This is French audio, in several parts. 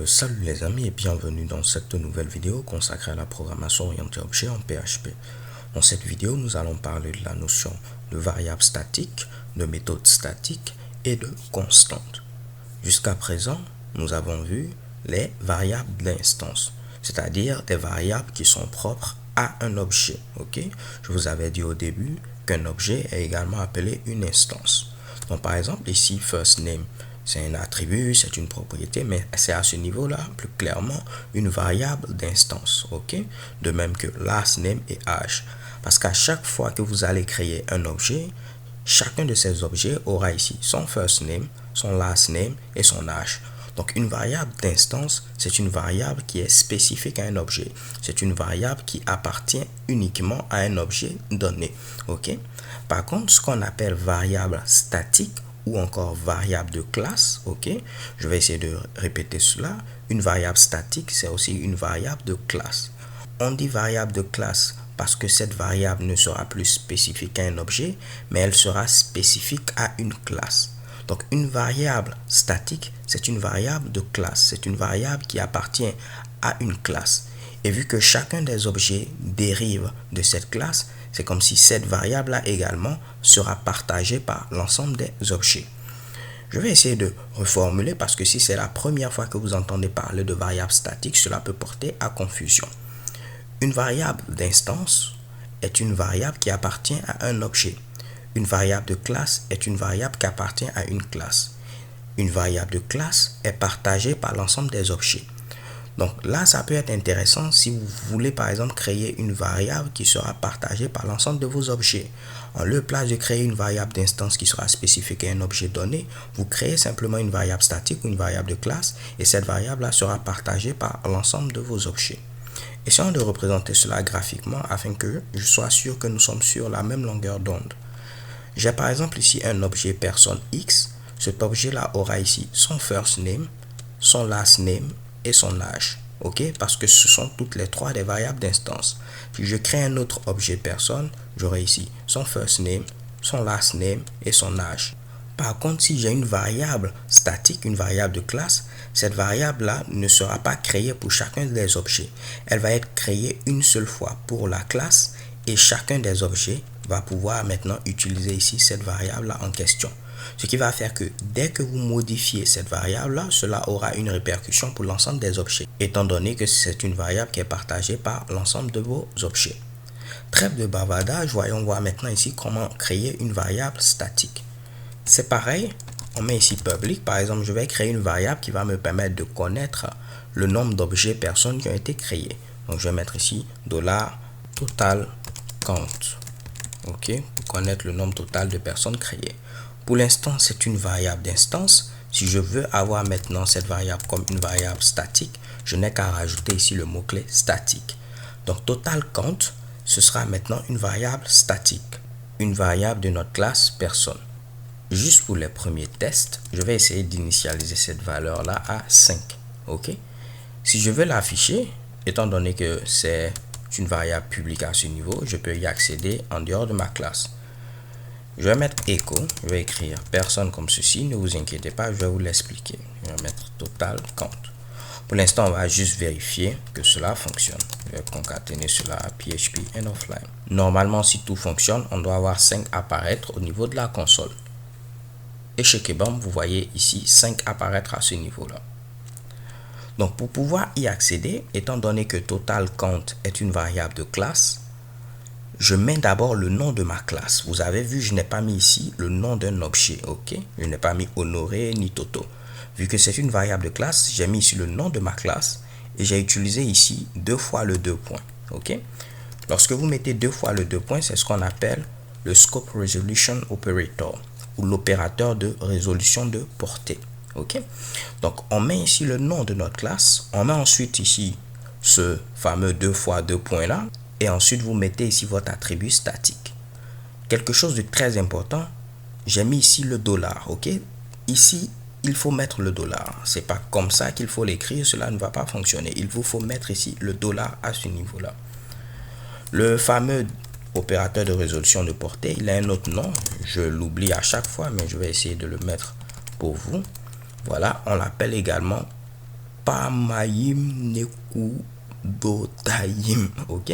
Salut les amis et bienvenue dans cette nouvelle vidéo consacrée à la programmation orientée objet en PHP. Dans cette vidéo, nous allons parler de la notion de variable statique, de méthode statique et de constante. Jusqu'à présent, nous avons vu les variables d'instance, c'est-à-dire des variables qui sont propres à un objet. Je vous avais dit au début qu'un objet est également appelé une instance. Donc par exemple ici, first name, c'est un attribut, c'est une propriété, mais c'est à ce niveau-là, plus clairement, une variable d'instance, De même que last name et âge. Parce qu'à chaque fois que vous allez créer un objet, chacun de ces objets aura ici son first name, son last name et son âge. Donc une variable d'instance, c'est une variable qui est spécifique à un objet. C'est une variable qui appartient uniquement à un objet donné, Par contre, ce qu'on appelle variable statique, ou encore variable de classe, je vais essayer de répéter cela. Une variable statique, c'est aussi une variable de classe. On dit variable de classe parce que cette variable ne sera plus spécifique à un objet, mais elle sera spécifique à une classe. Donc une variable statique, c'est une variable de classe, c'est une variable qui appartient à une classe. Et vu que chacun des objets dérive de cette classe, c'est comme si cette variable-là également sera partagée par l'ensemble des objets. Je vais essayer de reformuler parce que si c'est la première fois que vous entendez parler de variable statique, cela peut porter à confusion. Une variable d'instance est une variable qui appartient à un objet. Une variable de classe est une variable qui appartient à une classe. Une variable de classe est partagée par l'ensemble des objets. Donc là, ça peut être intéressant si vous voulez par exemple créer une variable qui sera partagée par l'ensemble de vos objets. En lieu place de créer une variable d'instance qui sera spécifique à un objet donné, vous créez simplement une variable statique ou une variable de classe et cette variable-là sera partagée par l'ensemble de vos objets. Essayons de représenter cela graphiquement afin que je sois sûr que nous sommes sur la même longueur d'onde. J'ai par exemple ici un objet personne X. Cet objet-là aura ici son first name, son last name et son âge, parce que ce sont toutes les trois des variables d'instance. Si je crée un autre objet personne, j'aurai ici son first name, son last name et son âge. Par contre, si j'ai une variable statique, une variable de classe, cette variable-là ne sera pas créée pour chacun des objets. Elle va être créée une seule fois pour la classe et chacun des objets va pouvoir maintenant utiliser ici cette variable-là en question. Ce qui va faire que dès que vous modifiez cette variable-là, cela aura une répercussion pour l'ensemble des objets, étant donné que c'est une variable qui est partagée par l'ensemble de vos objets. Trêve de bavardage, voyons voir maintenant ici comment créer une variable statique. C'est pareil, on met ici public, par exemple, je vais créer une variable qui va me permettre de connaître le nombre d'objets personnes qui ont été créés. Donc je vais mettre ici $total count, pour connaître le nombre total de personnes créées. Pour l'instant, c'est une variable d'instance. Si je veux avoir maintenant cette variable comme une variable statique, je n'ai qu'à rajouter ici le mot-clé statique. Donc, total count, ce sera maintenant une variable statique, une variable de notre classe personne. Juste pour les premiers tests, je vais essayer d'initialiser cette valeur-là à 5. Si je veux l'afficher, étant donné que c'est une variable publique à ce niveau, je peux y accéder en dehors de ma classe. Je vais mettre echo, je vais écrire personne comme ceci, ne vous inquiétez pas, je vais vous l'expliquer. Je vais mettre total count. Pour l'instant, on va juste vérifier que cela fonctionne. Je vais concaténer cela à PHP and offline. Normalement, si tout fonctionne, on doit avoir 5 apparaître au niveau de la console. Et chez Kebam, vous voyez ici 5 apparaître à ce niveau-là. Donc, pour pouvoir y accéder, étant donné que total count est une variable de classe, je mets d'abord le nom de ma classe. Vous avez vu, je n'ai pas mis ici le nom d'un objet, Je n'ai pas mis Honoré ni Toto. Vu que c'est une variable de classe, j'ai mis ici le nom de ma classe et j'ai utilisé ici 2 fois le 2 points, Lorsque vous mettez 2 fois le 2 points, c'est ce qu'on appelle le Scope Resolution Operator ou l'opérateur de résolution de portée, Donc, on met ici le nom de notre classe, on met ensuite ici ce fameux 2 fois 2 points là. Et ensuite, vous mettez ici votre attribut statique. Quelque chose de très important, j'ai mis ici le dollar, Ici, il faut mettre le dollar. C'est pas comme ça qu'il faut l'écrire, cela ne va pas fonctionner. Il vous faut mettre ici le dollar à ce niveau-là. Le fameux opérateur de résolution de portée, il a un autre nom. Je l'oublie à chaque fois, mais je vais essayer de le mettre pour vous. Voilà, on l'appelle également Pamayim Nekudotayim. Ok,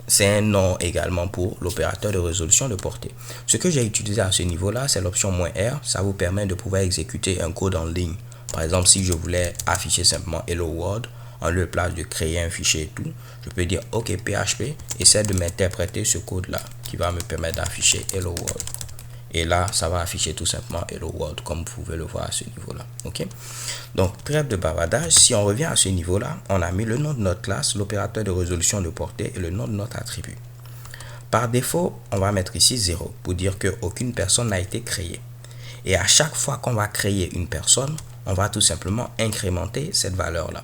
c'est un nom également pour l'opérateur de résolution de portée. Ce que j'ai utilisé à ce niveau-là, c'est l'option "-r". Ça vous permet de pouvoir exécuter un code en ligne. Par exemple, si je voulais afficher simplement Hello World, en lieu de place de créer un fichier et tout, je peux dire OK PHP, essaie de m'interpréter ce code-là qui va me permettre d'afficher Hello World. Et là, ça va afficher tout simplement Hello World, comme vous pouvez le voir à ce niveau-là. Ok. Donc, trêve de bavardage. Si on revient à ce niveau-là, on a mis le nom de notre classe, l'opérateur de résolution de portée et le nom de notre attribut. Par défaut, on va mettre ici 0 pour dire qu'aucune personne n'a été créée. Et à chaque fois qu'on va créer une personne, on va tout simplement incrémenter cette valeur-là.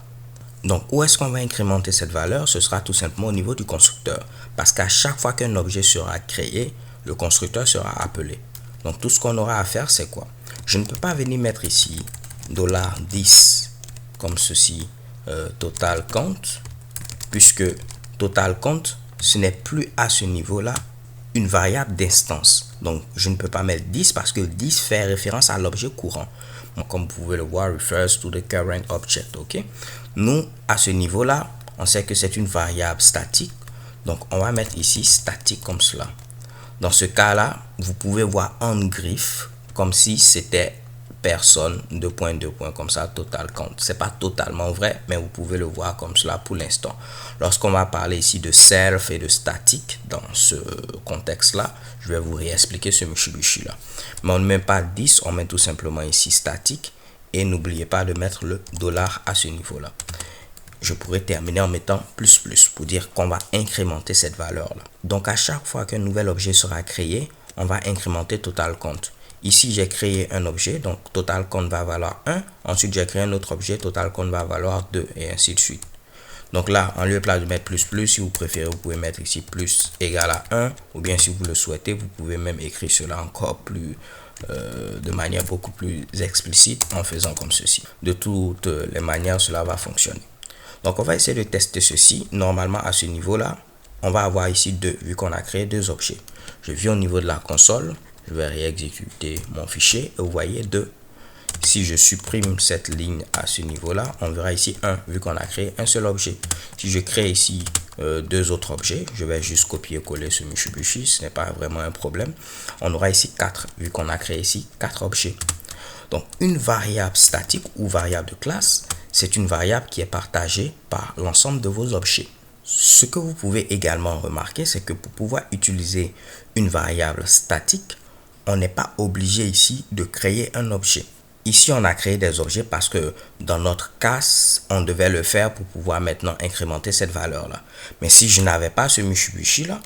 Donc, où est-ce qu'on va incrémenter cette valeur? Ce sera tout simplement au niveau du constructeur. Parce qu'à chaque fois qu'un objet sera créé, le constructeur sera appelé. Donc, tout ce qu'on aura à faire, c'est quoi? Je ne peux pas venir mettre ici $10 comme ceci, total count, puisque total count, ce n'est plus à ce niveau-là une variable d'instance. Donc, je ne peux pas mettre 10 parce que 10 fait référence à l'objet courant. Donc, comme vous pouvez le voir, refers to the current object. Ok. Nous, à ce niveau-là, on sait que c'est une variable statique. Donc, on va mettre ici statique comme cela. Dans ce cas-là, vous pouvez voir en griffe comme si c'était personne, deux points, comme ça, total count. C'est pas totalement vrai, mais vous pouvez le voir comme cela pour l'instant. Lorsqu'on va parler ici de self et de statique dans ce contexte-là, je vais vous réexpliquer ce Mitsubishi là. Mais on ne met pas 10, on met tout simplement ici statique. Et n'oubliez pas de mettre le $ à ce niveau-là. Je pourrais terminer en mettant plus pour dire qu'on va incrémenter cette valeur-là. Donc, à chaque fois qu'un nouvel objet sera créé, on va incrémenter total count. Ici, j'ai créé un objet, donc total count va valoir 1. Ensuite, j'ai créé un autre objet, total count va valoir 2 et ainsi de suite. Donc là, en lieu de mettre plus, si vous préférez, vous pouvez mettre ici plus égal à 1. Ou bien si vous le souhaitez, vous pouvez même écrire cela encore plus de manière beaucoup plus explicite en faisant comme ceci. De toutes les manières, cela va fonctionner. Donc, on va essayer de tester ceci. Normalement, à ce niveau-là, on va avoir ici 2, vu qu'on a créé 2 objets. Je viens au niveau de la console, je vais réexécuter mon fichier et vous voyez 2. Si je supprime cette ligne à ce niveau-là, on verra ici 1, vu qu'on a créé un seul objet. Si je crée ici 2 autres objets, je vais juste copier-coller ce Mitsubishi, ce n'est pas vraiment un problème. On aura ici 4, vu qu'on a créé ici 4 objets. Donc, une variable statique ou variable de classe, c'est une variable qui est partagée par l'ensemble de vos objets. Ce que vous pouvez également remarquer, c'est que pour pouvoir utiliser une variable statique, on n'est pas obligé ici de créer un objet. Ici, on a créé des objets parce que dans notre cas, on devait le faire pour pouvoir maintenant incrémenter cette valeur-là. Mais si je n'avais pas ce Mitsubishi-là,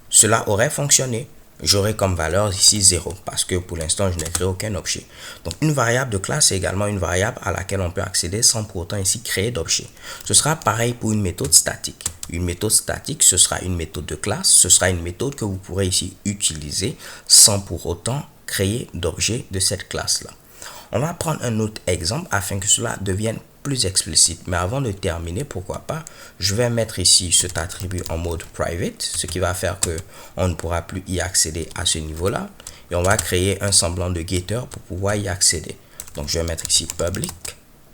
cela aurait fonctionné. J'aurai comme valeur ici 0 parce que pour l'instant, je n'ai créé aucun objet. Donc, une variable de classe, c'est également une variable à laquelle on peut accéder sans pour autant ici créer d'objet. Ce sera pareil pour une méthode statique. Une méthode statique, ce sera une méthode de classe. Ce sera une méthode que vous pourrez ici utiliser sans pour autant créer d'objet de cette classe-là. On va prendre un autre exemple afin que cela devienne plus explicite. Mais avant de terminer, pourquoi pas, je vais mettre ici cet attribut en mode private, ce qui va faire que on ne pourra plus y accéder à ce niveau-là. Et on va créer un semblant de getter pour pouvoir y accéder. Donc, je vais mettre ici public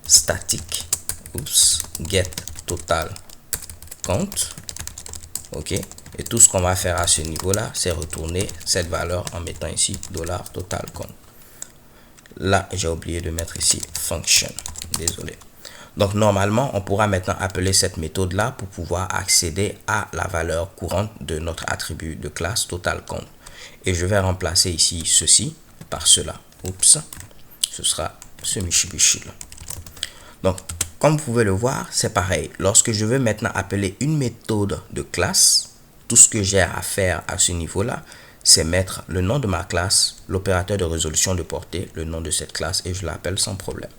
static get total count. OK. Et tout ce qu'on va faire à ce niveau-là, c'est retourner cette valeur en mettant ici $total count. Là, j'ai oublié de mettre ici function. Désolé. Donc, normalement, on pourra maintenant appeler cette méthode-là pour pouvoir accéder à la valeur courante de notre attribut de classe total count. Et je vais remplacer ici ceci par cela. Oups. Ce sera ce Mitsubishi-là. Donc, comme vous pouvez le voir, c'est pareil. Lorsque je veux maintenant appeler une méthode de classe, tout ce que j'ai à faire à ce niveau-là, c'est mettre le nom de ma classe, l'opérateur de résolution de portée, le nom de cette classe et je l'appelle sans problème.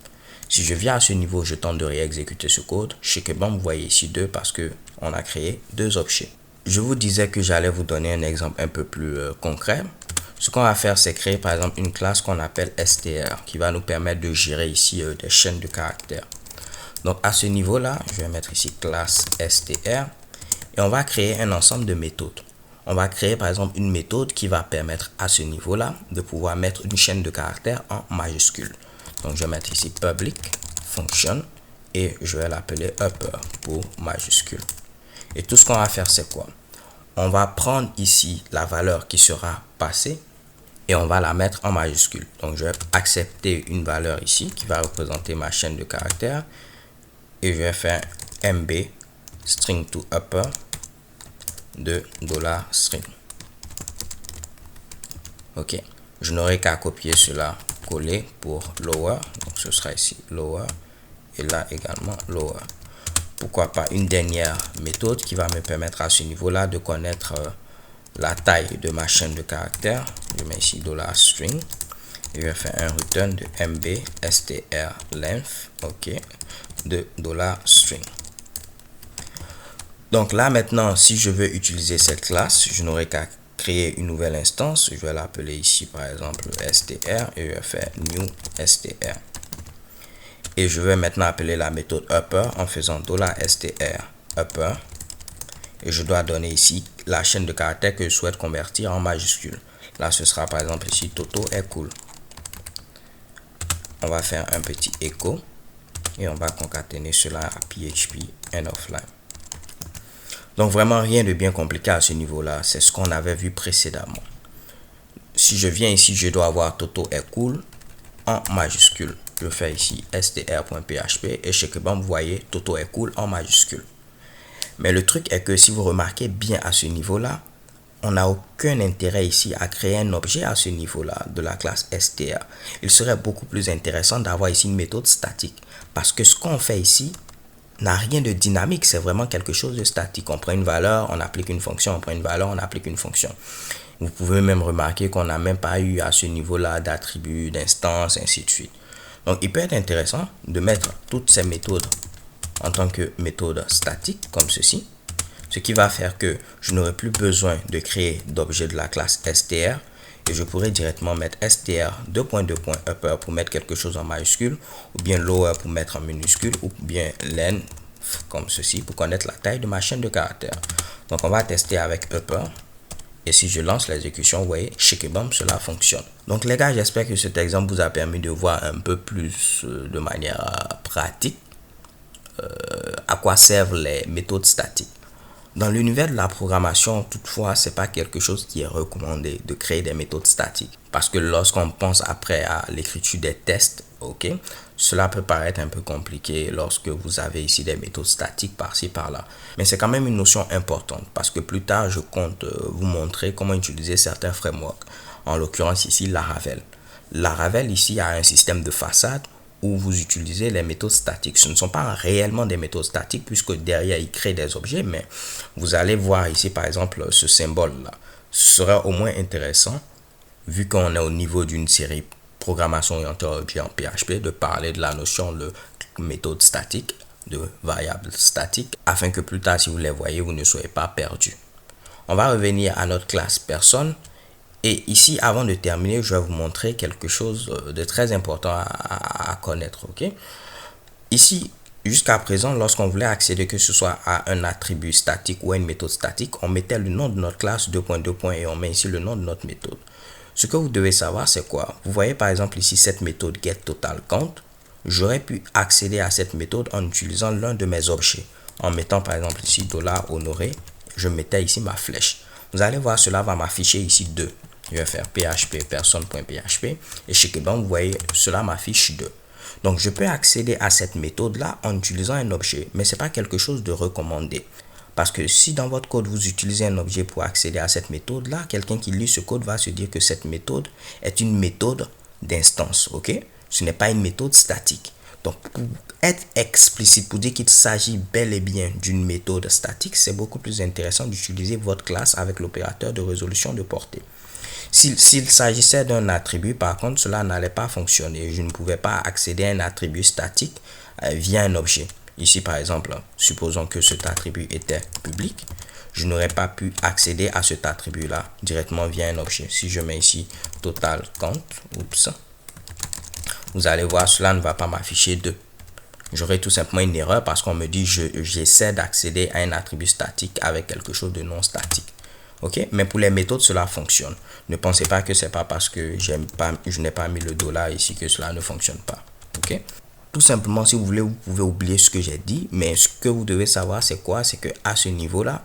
Si je viens à ce niveau, je tente de réexécuter ce code. Chez Keban, vous voyez ici 2 parce que on a créé 2 objets. Je vous disais que j'allais vous donner un exemple un peu plus concret. Ce qu'on va faire, c'est créer par exemple une classe qu'on appelle str qui va nous permettre de gérer ici des chaînes de caractères. Donc à ce niveau-là, je vais mettre ici classe str et on va créer un ensemble de méthodes. On va créer par exemple une méthode qui va permettre à ce niveau-là de pouvoir mettre une chaîne de caractères en majuscule. Donc je vais mettre ici public function et je vais l'appeler upper pour majuscule. Et tout ce qu'on va faire, c'est quoi? On va prendre ici la valeur qui sera passée et on va la mettre en majuscule. Donc, je vais accepter une valeur ici qui va représenter ma chaîne de caractères et je vais faire MB string to upper de $string. Ok, je n'aurai qu'à copier cela, coller pour lower. Donc, ce sera ici lower et là également lower. Pourquoi pas une dernière méthode qui va me permettre à ce niveau-là de connaître la taille de ma chaîne de caractères. Je mets ici $string et je vais faire un return de MB str length, ok, de $string. Donc là maintenant, si je veux utiliser cette classe, je n'aurai qu'à créer une nouvelle instance. Je vais l'appeler ici par exemple str et je vais faire new str. Et je vais maintenant appeler la méthode upper en faisant $str upper. Et je dois donner ici la chaîne de caractères que je souhaite convertir en majuscule. Là, ce sera par exemple ici Toto est cool. On va faire un petit écho et on va concaténer cela à PHP end of line. Donc vraiment rien de bien compliqué à ce niveau-là. C'est ce qu'on avait vu précédemment. Si je viens ici, je dois avoir Toto est cool en majuscule. Je fais ici str.php et chez Kebam, vous voyez Toto est cool en majuscule. Mais le truc est que si vous remarquez bien à ce niveau-là, on n'a aucun intérêt ici à créer un objet à ce niveau-là de la classe str. Il serait beaucoup plus intéressant d'avoir ici une méthode statique parce que ce qu'on fait ici n'a rien de dynamique, c'est vraiment quelque chose de statique. On prend une valeur, on applique une fonction, on prend une valeur, on applique une fonction. Vous pouvez même remarquer qu'on n'a même pas eu à ce niveau-là d'attributs, d'instances, ainsi de suite. Donc, il peut être intéressant de mettre toutes ces méthodes en tant que méthode statique, comme ceci. Ce qui va faire que je n'aurai plus besoin de créer d'objets de la classe str. Et je pourrais directement mettre str upper pour mettre quelque chose en majuscule, ou bien lower pour mettre en minuscule, ou bien len comme ceci pour connaître la taille de ma chaîne de caractères. Donc, on va tester avec upper. Et si je lance l'exécution, vous voyez, shikebam, cela fonctionne. Donc les gars, j'espère que cet exemple vous a permis de voir un peu plus de manière pratique à quoi servent les méthodes statiques. Dans l'univers de la programmation, toutefois, c'est pas quelque chose qui est recommandé de créer des méthodes statiques. Parce que lorsqu'on pense après à l'écriture des tests, ok, cela peut paraître un peu compliqué lorsque vous avez ici des méthodes statiques par-ci par-là. Mais c'est quand même une notion importante parce que plus tard, je compte vous montrer comment utiliser certains frameworks. En l'occurrence ici, Laravel. Laravel ici a un système de façade où vous utilisez les méthodes statiques. Ce ne sont pas réellement des méthodes statiques puisque derrière, ils créent des objets, mais vous allez voir ici, par exemple, ce symbole-là. Ce serait au moins intéressant, vu qu'on est au niveau d'une série programmation orientée objet en PHP, de parler de la notion de méthode statique, de variable statique, afin que plus tard, si vous les voyez, vous ne soyez pas perdu. On va revenir à notre classe personne. Et ici, avant de terminer, je vais vous montrer quelque chose de très important à connaître. Ok. Ici, jusqu'à présent, lorsqu'on voulait accéder que ce soit à un attribut statique ou à une méthode statique, on mettait le nom de notre classe, et on met ici le nom de notre méthode. Ce que vous devez savoir, c'est quoi? Vous voyez par exemple ici cette méthode getTotalCount. J'aurais pu accéder à cette méthode en utilisant l'un de mes objets. En mettant par exemple ici $honoré, je mettais ici ma flèche. Vous allez voir, cela va m'afficher ici 2. Je vais faire php personne.php et chez Kebam, vous voyez, cela m'affiche 2. Donc, je peux accéder à cette méthode-là en utilisant un objet, mais ce n'est pas quelque chose de recommandé. Parce que si dans votre code, vous utilisez un objet pour accéder à cette méthode-là, quelqu'un qui lit ce code va se dire que cette méthode est une méthode d'instance, ok? Ce n'est pas une méthode statique. Donc, pour être explicite, pour dire qu'il s'agit bel et bien d'une méthode statique, c'est beaucoup plus intéressant d'utiliser votre classe avec l'opérateur de résolution de portée. S'il s'agissait d'un attribut, par contre, cela n'allait pas fonctionner. Je ne pouvais pas accéder à un attribut statique via un objet. Ici, par exemple, supposons que cet attribut était public. Je n'aurais pas pu accéder à cet attribut-là directement via un objet. Si je mets ici total count, oups, vous allez voir, cela ne va pas m'afficher 2. J'aurai tout simplement une erreur parce qu'on me dit j'essaie d'accéder à un attribut statique avec quelque chose de non statique. Ok, mais pour les méthodes, cela fonctionne. Ne pensez pas que c'est pas parce que je n'ai pas mis le $ ici que cela ne fonctionne pas. Ok. tout simplement, si vous voulez, vous pouvez oublier ce que j'ai dit, mais ce que vous devez savoir, c'est quoi? C'est que à ce niveau-là,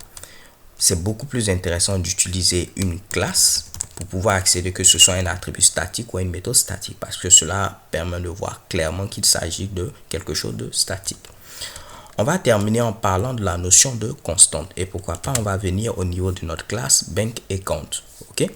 c'est beaucoup plus intéressant d'utiliser une classe pour pouvoir accéder, que ce soit un attribut statique ou une méthode statique, parce que cela permet de voir clairement qu'il s'agit de quelque chose de statique. On va terminer en parlant de la notion de constante, et pourquoi pas on va venir au niveau de notre classe bank account. Ok,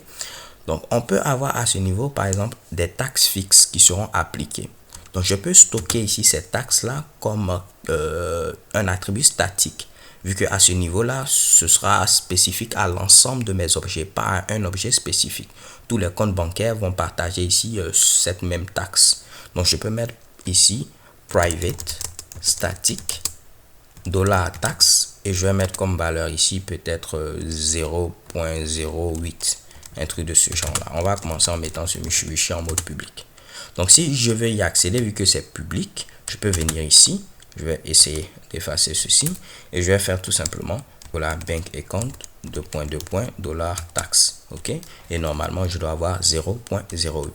donc on peut avoir à ce niveau par exemple des taxes fixes qui seront appliquées. Donc je peux stocker ici ces taxes là comme un attribut statique, vu que à ce niveau là ce sera spécifique à l'ensemble de mes objets, pas à un objet spécifique. Tous les comptes bancaires vont partager ici cette même taxe. Donc je peux mettre ici private static $tax, et je vais mettre comme valeur ici peut-être 0.08, un truc de ce genre là. On va commencer en mettant ce Mitsubishi en mode public. Donc si je veux y accéder, vu que c'est public, je peux venir ici, je vais essayer d'effacer ceci et je vais faire tout simplement voilà bank account $tax. Ok, et normalement je dois avoir 0.08.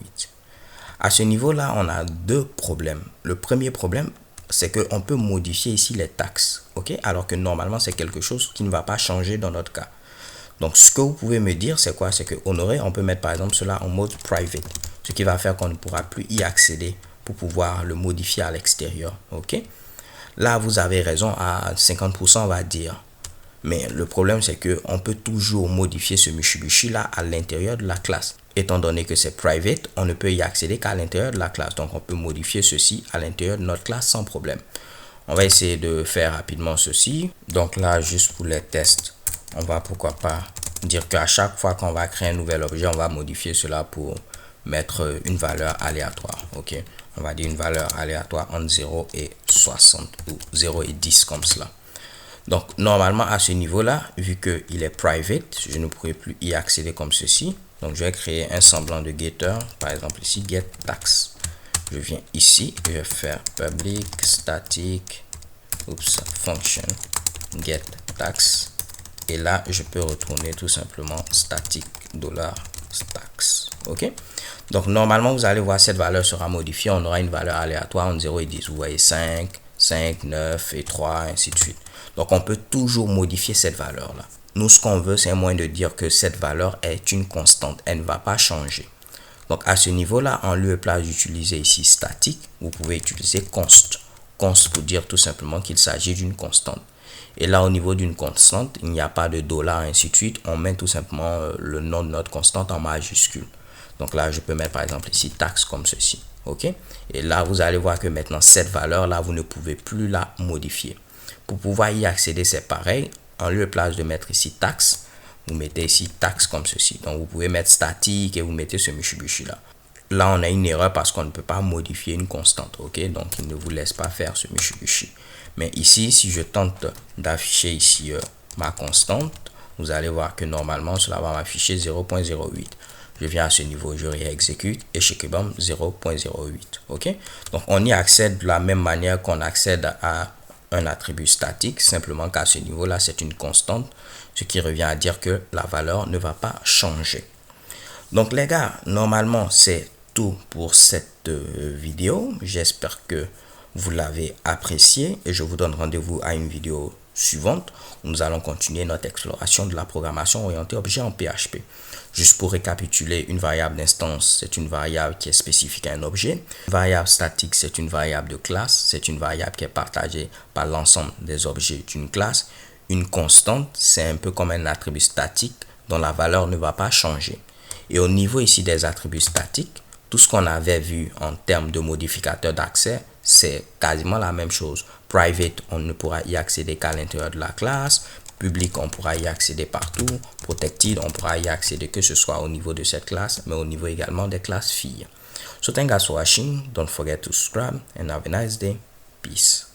À ce niveau là on a deux problèmes. Le premier problème, c'est qu'on peut modifier ici les taxes, ok, alors que normalement c'est quelque chose qui ne va pas changer dans notre cas. Donc ce que vous pouvez me dire, c'est quoi? C'est que Honoré, on peut mettre par exemple cela en mode private, ce qui va faire qu'on ne pourra plus y accéder pour pouvoir le modifier à l'extérieur. Ok, là vous avez raison à 50%, on va dire, mais le problème c'est que on peut toujours modifier ce Mitsubishi là à l'intérieur de la classe. Étant donné que c'est private, on ne peut y accéder qu'à l'intérieur de la classe. Donc on peut modifier ceci à l'intérieur de notre classe sans problème. On va essayer de faire rapidement ceci. Donc là, juste pour les tests, on va pourquoi pas dire qu'à chaque fois qu'on va créer un nouvel objet, on va modifier cela pour mettre une valeur aléatoire. Ok, on va dire une valeur aléatoire entre 0 et 60 ou 0 et 10 comme cela. Donc normalement à ce niveau là, vu que il est private, je ne pourrai plus y accéder comme ceci. Donc je vais créer un semblant de getter, par exemple ici get tax. Je viens ici, je vais faire public static function get tax, et là je peux retourner tout simplement static $tax. Ok, donc normalement vous allez voir cette valeur sera modifiée, on aura une valeur aléatoire entre 0 et 10. Vous voyez 5, 9 et 3, ainsi de suite. Donc on peut toujours modifier cette valeur là. Nous, ce qu'on veut, c'est un moyen de dire que cette valeur est une constante, elle ne va pas changer. Donc à ce niveau là, en lieu et place d'utiliser ici statique, vous pouvez utiliser const pour dire tout simplement qu'il s'agit d'une constante. Et là au niveau d'une constante, il n'y a pas de dollar ainsi de suite, on met tout simplement le nom de notre constante en majuscule. Donc là je peux mettre par exemple ici taxe comme ceci. Ok, et là vous allez voir que maintenant cette valeur là, vous ne pouvez plus la modifier. Pour pouvoir y accéder, c'est pareil. En lieu et place de mettre ici taxe, vous mettez ici taxe comme ceci. Donc vous pouvez mettre statique et vous mettez ce Mitsubishi là. Là on a une erreur parce qu'on ne peut pas modifier une constante. Ok, donc il ne vous laisse pas faire ce Mitsubishi. Mais ici, si je tente d'afficher ici ma constante, vous allez voir que normalement cela va m'afficher 0.08. Je viens à ce niveau, je réexécute et chez Kebam 0.08. Ok, donc on y accède de la même manière qu'on accède à un attribut statique, simplement qu'à ce niveau là c'est une constante, ce qui revient à dire que la valeur ne va pas changer. Donc les gars, normalement c'est tout pour cette vidéo. J'espère que vous l'avez apprécié et je vous donne rendez-vous à une vidéo suivante où nous allons continuer notre exploration de la programmation orientée objet en PHP. Juste pour récapituler, une variable d'instance, c'est une variable qui est spécifique à un objet. Une variable statique, c'est une variable de classe. C'est une variable qui est partagée par l'ensemble des objets d'une classe. Une constante, c'est un peu comme un attribut statique dont la valeur ne va pas changer. Et au niveau ici des attributs statiques, tout ce qu'on avait vu en termes de modificateurs d'accès, c'est quasiment la même chose. Private, on ne pourra y accéder qu'à l'intérieur de la classe. Public, on pourra y accéder partout. Protected, on pourra y accéder que ce soit au niveau de cette classe, mais au niveau également des classes filles. So thank you guys for watching. Don't forget to subscribe and have a nice day. Peace.